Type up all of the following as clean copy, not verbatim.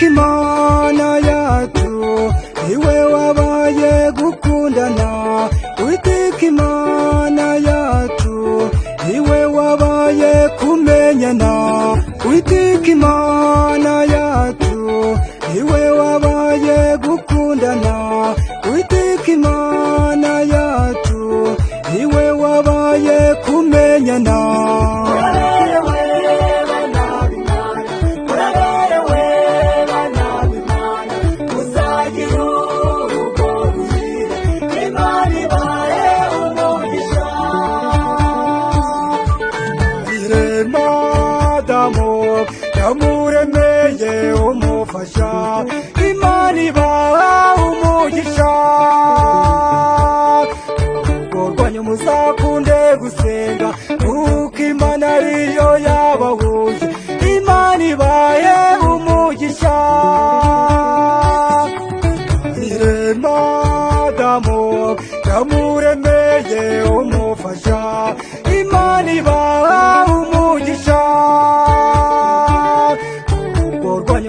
Imana yacu niwe wabaye gukundana. Imana yacu niwe wabaye kumenyana. Imana yacu niwe wabaye gukundana. Imana yacu niwe wabaye kumenyana. Yamuremeye umufasha, Imana ibaha umugisha. Urugo rwanyu muzakunde gusenga, kuko Imana ariyo yabahuje. Imana ibahe umugisha. Madamu yamuremeye umufasha, Imana ibaha umugisha.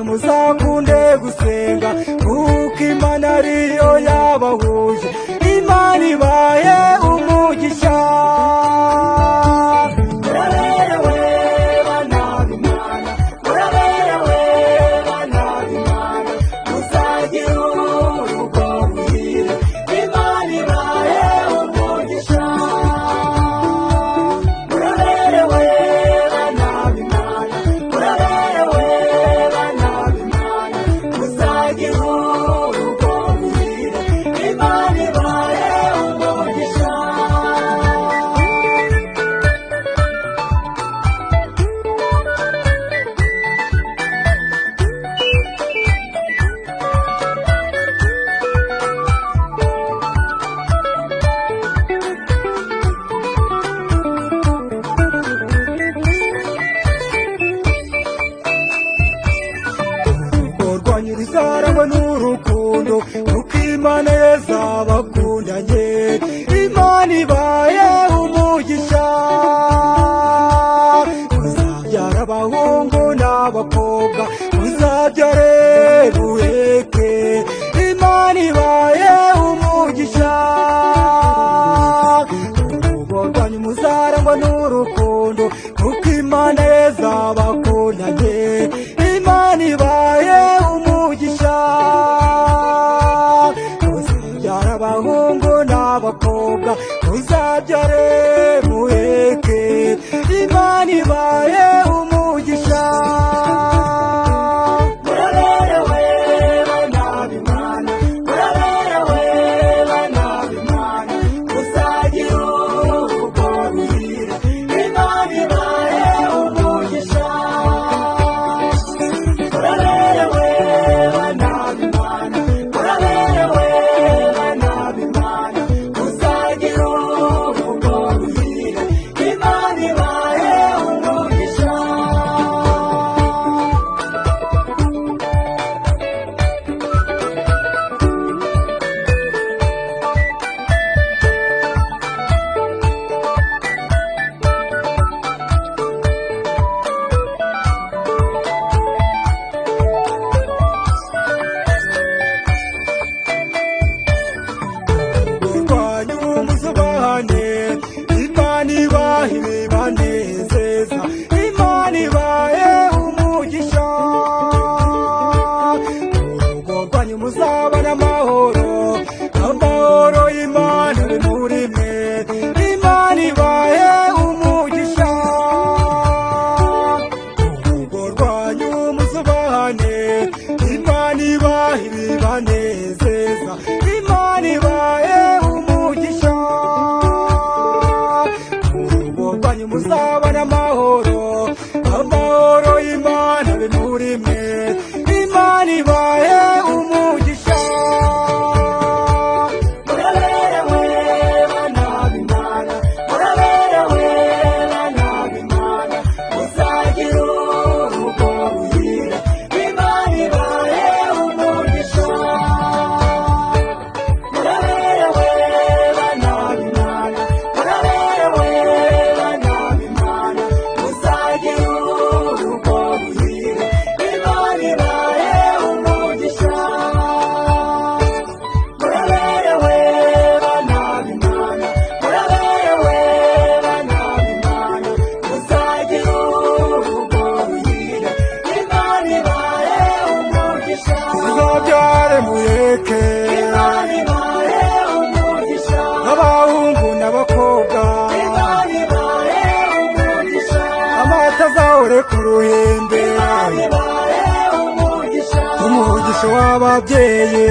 Muzakunde gusenga, kuko Imana ariyo yabahuje. Imana ibahe umugisha. Muraberewe bana b'Imana, muraberewe bana b'Imana, muzagira urugo ruhire. Imana ibahe umugisha. Muraberewe bana b'Imana, muraberewe rizarangwa n'urukundo, kuko Imana yazabakundanye. Imana ibahe umugisha. Muzabyara abahungu n'abakobwa, muzabyare buheke. Imana ibahe umugisha. Urugo rwanyu muzarangwa n'urukundo, kuko Imana yazabakundanye. Imana ibahe umugisha. Muzabyara abahungu n'abakobwa, muzabyare muheke. Imana ibahe umugisha. Muraberewe bana b'Imana, muraberewe bana b'Imana, muzagira urugo ruhire. Imana ibahe umugisha. Imana ibahe ibibanezeza. Imana ibahe umugisha. Urugo rwanyu muzabana amahoro, amahoro y'Imana ari muri mwe. Imana ibahe umugisha. Urugo rwanyu muzubahane, Imana ibahe ibibanezeza. Imana ibahe umugisha. Muzabana amahoro, amahoro y'Imana ari muri mwe. Imana ibahe umugisha. Muraberewe bana b'Imana, muraberewe bana b'Imana, muzagira urugo ruhire. Imana ibahe umugisha. Muraberewe mugore ku ruhembe umugisha w'ababyeyi